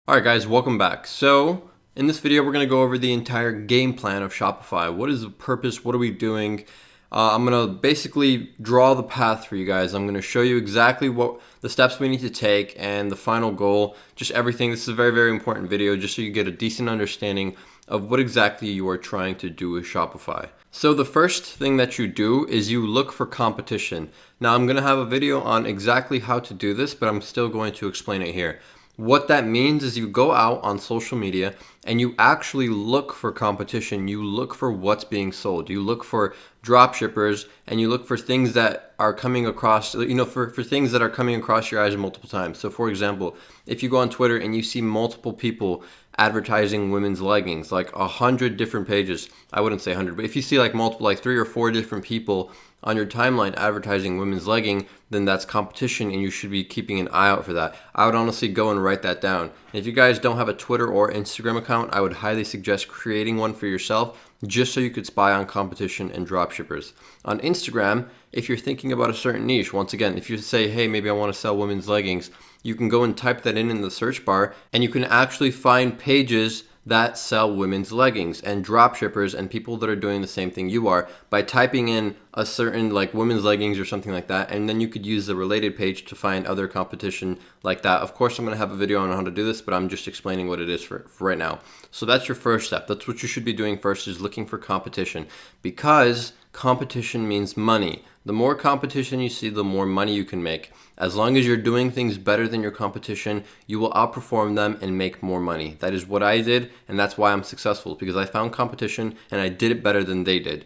Alright guys, welcome back. So in this video we're going to go over the entire game plan of Shopify. What is the purpose? What are we doing? I'm going to basically draw the path for you guys. I'm going to show you exactly what the steps we need to take and the final goal, just everything. This is a very, very important video just so you get a decent understanding of what exactly you are trying to do with Shopify. So the first thing that you do is you look for competition. Now I'm going to have a video on exactly how to do this, but I'm still going to explain it here. What that means is you go out on social media and you actually look for competition. You look for what's being sold. You look for drop shippers and you look for things that are coming across, for things that are coming across your eyes multiple times. So for example, if you go on Twitter and you see multiple people advertising women's leggings, like 100 different pages, I wouldn't say 100, but if you see like multiple, like 3 or 4 different people on your timeline advertising women's legging, then that's competition and you should be keeping an eye out for that. I would honestly go and write that down. And if you guys don't have a Twitter or Instagram account, I would highly suggest creating one for yourself just so you could spy on competition and dropshippers. On Instagram, if you're thinking about a certain niche, once again, if you say, hey, maybe I want to sell women's leggings, you can go and type that in the search bar and you can actually find pages that sell women's leggings and drop shippers and people that are doing the same thing you are by typing in a certain like women's leggings or something like that, and then you could use the related page to find other competition like that. Of course, I'm going to have a video on how to do this, but I'm just explaining what it is for right now. So that's your first step. That's what you should be doing first, is looking for competition, because competition means money. The more competition you see, the more money you can make. As long as you're doing things better than your competition, you will outperform them and make more money. That is what I did, and that's why I'm successful, because I found competition and I did it better than they did.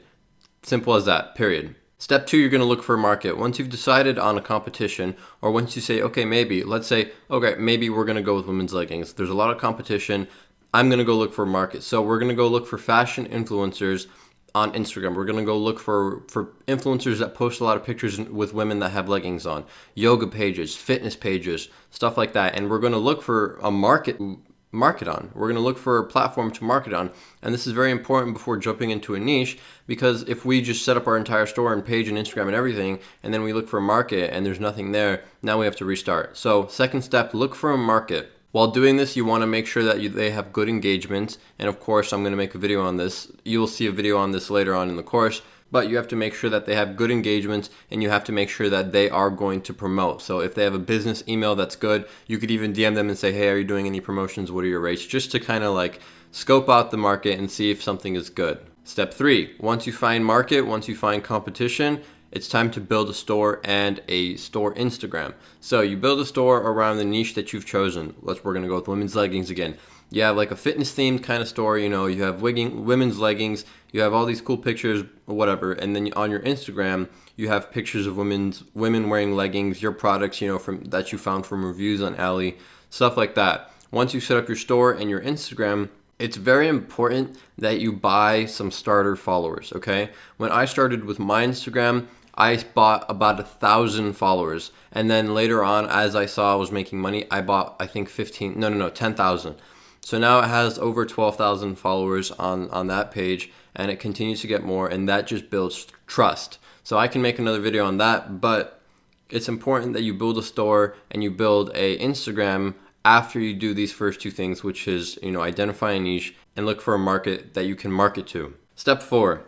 Simple as that, period. Step 2, you're going to look for a market. Once you've decided on a competition, or once you say, okay, maybe, let's say, okay, maybe we're going to go with women's leggings. There's a lot of competition. I'm going to go look for a market. So we're going to go look for fashion influencers on Instagram. We're going to go look for influencers that post a lot of pictures with women that have leggings on, yoga pages, fitness pages, stuff like that. And we're going to look for a market on. We're going to look for a platform to market on. And this is very important before jumping into a niche, because if we just set up our entire store and page and Instagram and everything, and then we look for a market and there's nothing there, now we have to restart. So second step, look for a market. While doing this, you want to make sure that they have good engagement. And of course, I'm going to make a video on this. You will see a video on this later on in the course. But you have to make sure that they have good engagement, and you have to make sure that they are going to promote. So if they have a business email that's good, you could even DM them and say, hey, are you doing any promotions? What are your rates? Just to kind of like scope out the market and see if something is good. Step 3, once you find market, once you find competition, it's time to build a store and a store Instagram. So you build a store around the niche that you've chosen. We're going to go with women's leggings again. You have like a fitness themed kind of store, you have women's leggings, you have all these cool pictures or whatever, and then on your Instagram, you have pictures of women wearing leggings, your products, from that you found from reviews on Ali, stuff like that. Once you set up your store and your Instagram, it's very important that you buy some starter followers, okay? When I started with my Instagram, I bought about 1,000 followers. And then later on, as I saw I was making money, I bought, I think 10,000. So now it has over 12,000 followers on that page, and it continues to get more, and that just builds trust. So I can make another video on that, but it's important that you build a store and you build a Instagram after you do these first 2 things, which is, identify a niche and look for a market that you can market to. Step 4,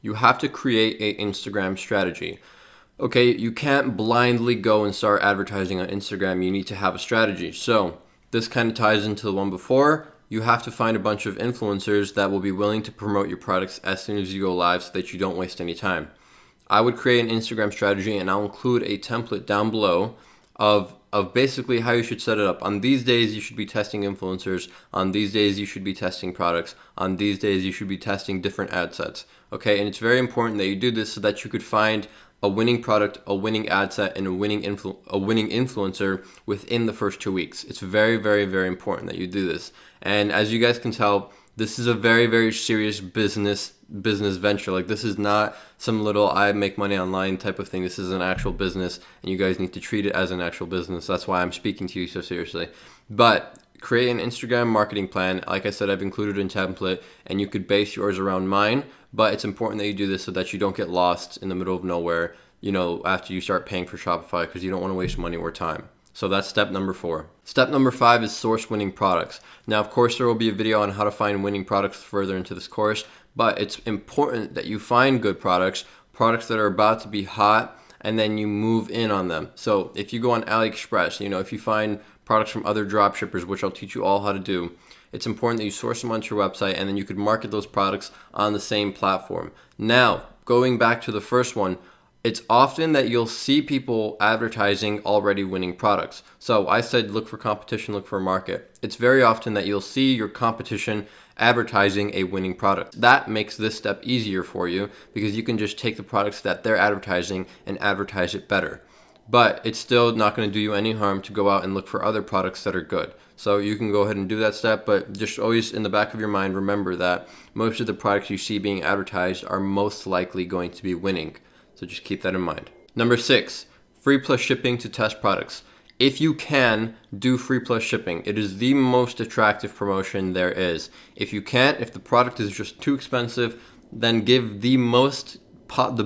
you have to create an Instagram strategy. Okay, you can't blindly go and start advertising on Instagram. You need to have a strategy. So this kind of ties into the one before. You have to find a bunch of influencers that will be willing to promote your products as soon as you go live so that you don't waste any time. I would create an Instagram strategy, and I'll include a template down below of basically how you should set it up. On these days, you should be testing influencers. On these days, you should be testing products. On these days, you should be testing different ad sets. Okay, and it's very important that you do this so that you could find a winning product, a winning ad set, and a winning influencer within the first 2 weeks. It's very, very, very important that you do this. And as you guys can tell, this is a very, very serious business venture. Like, this is not some little I make money online type of thing. This is an actual business, and you guys need to treat it as an actual business. That's why I'm speaking to you so seriously. But create an Instagram marketing plan. Like I said, I've included a template, and you could base yours around mine. But it's important that you do this so that you don't get lost in the middle of nowhere, after you start paying for Shopify, because you don't want to waste money or time. So that's step number 4. Step number 5 is source winning products. Now, of course, there will be a video on how to find winning products further into this course, but it's important that you find good products that are about to be hot, and then you move in on them. So if you go on AliExpress, if you find products from other dropshippers, which I'll teach you all how to do, it's important that you source them onto your website, and then you could market those products on the same platform. Now, going back to the first one, it's often that you'll see people advertising already winning products. So I said look for competition, look for a market. It's very often that you'll see your competition advertising a winning product. That makes this step easier for you because you can just take the products that they're advertising and advertise it better. But it's still not going to do you any harm to go out and look for other products that are good. So you can go ahead and do that step, but just always in the back of your mind, remember that most of the products you see being advertised are most likely going to be winning. So just keep that in mind. Number 6, free plus shipping to test products. If you can, do free plus shipping. It is the most attractive promotion there is. If you can't, if the product is just too expensive, then give the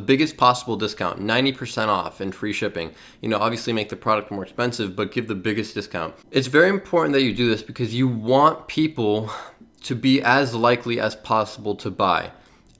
biggest possible discount, 90% off and free shipping. Obviously make the product more expensive, but give the biggest discount. It's very important that you do this because you want people to be as likely as possible to buy.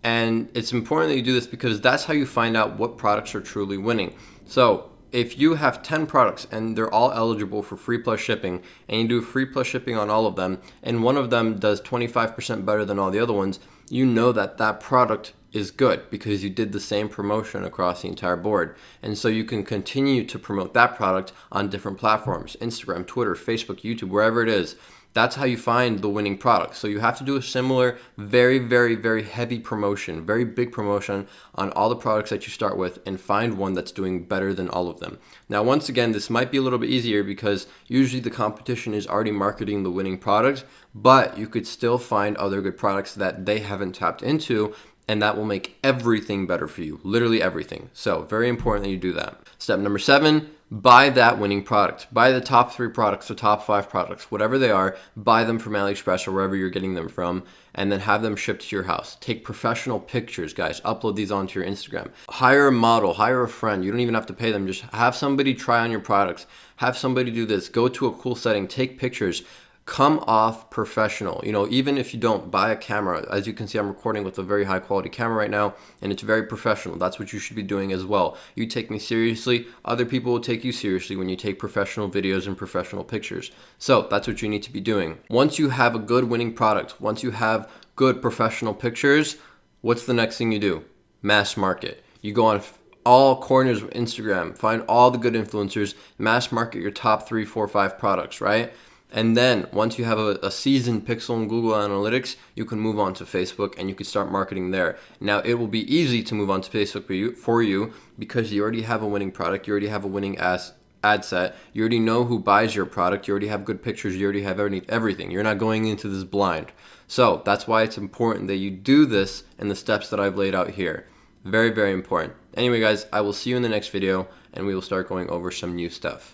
And it's important that you do this because that's how you find out what products are truly winning. So if you have 10 products and they're all eligible for free plus shipping, and you do free plus shipping on all of them, and one of them does 25% better than all the other ones, you know that that product is good because you did the same promotion across the entire board. And so you can continue to promote that product on different platforms, Instagram, Twitter, Facebook, YouTube, wherever it is. That's how you find the winning product. So you have to do a similar, very, very, very heavy promotion, very big promotion on all the products that you start with and find one that's doing better than all of them. Now, once again, this might be a little bit easier because usually the competition is already marketing the winning product, but you could still find other good products that they haven't tapped into, and that will make everything better for you, literally everything. So very important that you do that. Step number 7, buy that winning product. Buy the top 3 products, the top 5 products, whatever they are, buy them from AliExpress or wherever you're getting them from, and then have them shipped to your house. Take professional pictures, guys. Upload these onto your Instagram. Hire a model, hire a friend. You don't even have to pay them. Just have somebody try on your products. Have somebody do this. Go to a cool setting, take pictures. Come off professional. Even if you don't, buy a camera. As you can see, I'm recording with a very high quality camera right now, and it's very professional. That's what you should be doing as well. You take me seriously, other people will take you seriously when you take professional videos and professional pictures. So that's what you need to be doing. Once you have a good winning product, once you have good professional pictures, what's the next thing you do? Mass market. You go on all corners of Instagram, find all the good influencers, mass market your top 3, 4, 5 products, right? And then once you have a seasoned pixel in Google Analytics, you can move on to Facebook and you can start marketing there. Now, it will be easy to move on to Facebook for you because you already have a winning product. You already have a winning ad set. You already know who buys your product. You already have good pictures. You already have everything. You're not going into this blind. So that's why it's important that you do this in the steps that I've laid out here. Very, very important. Anyway, guys, I will see you in the next video and we will start going over some new stuff.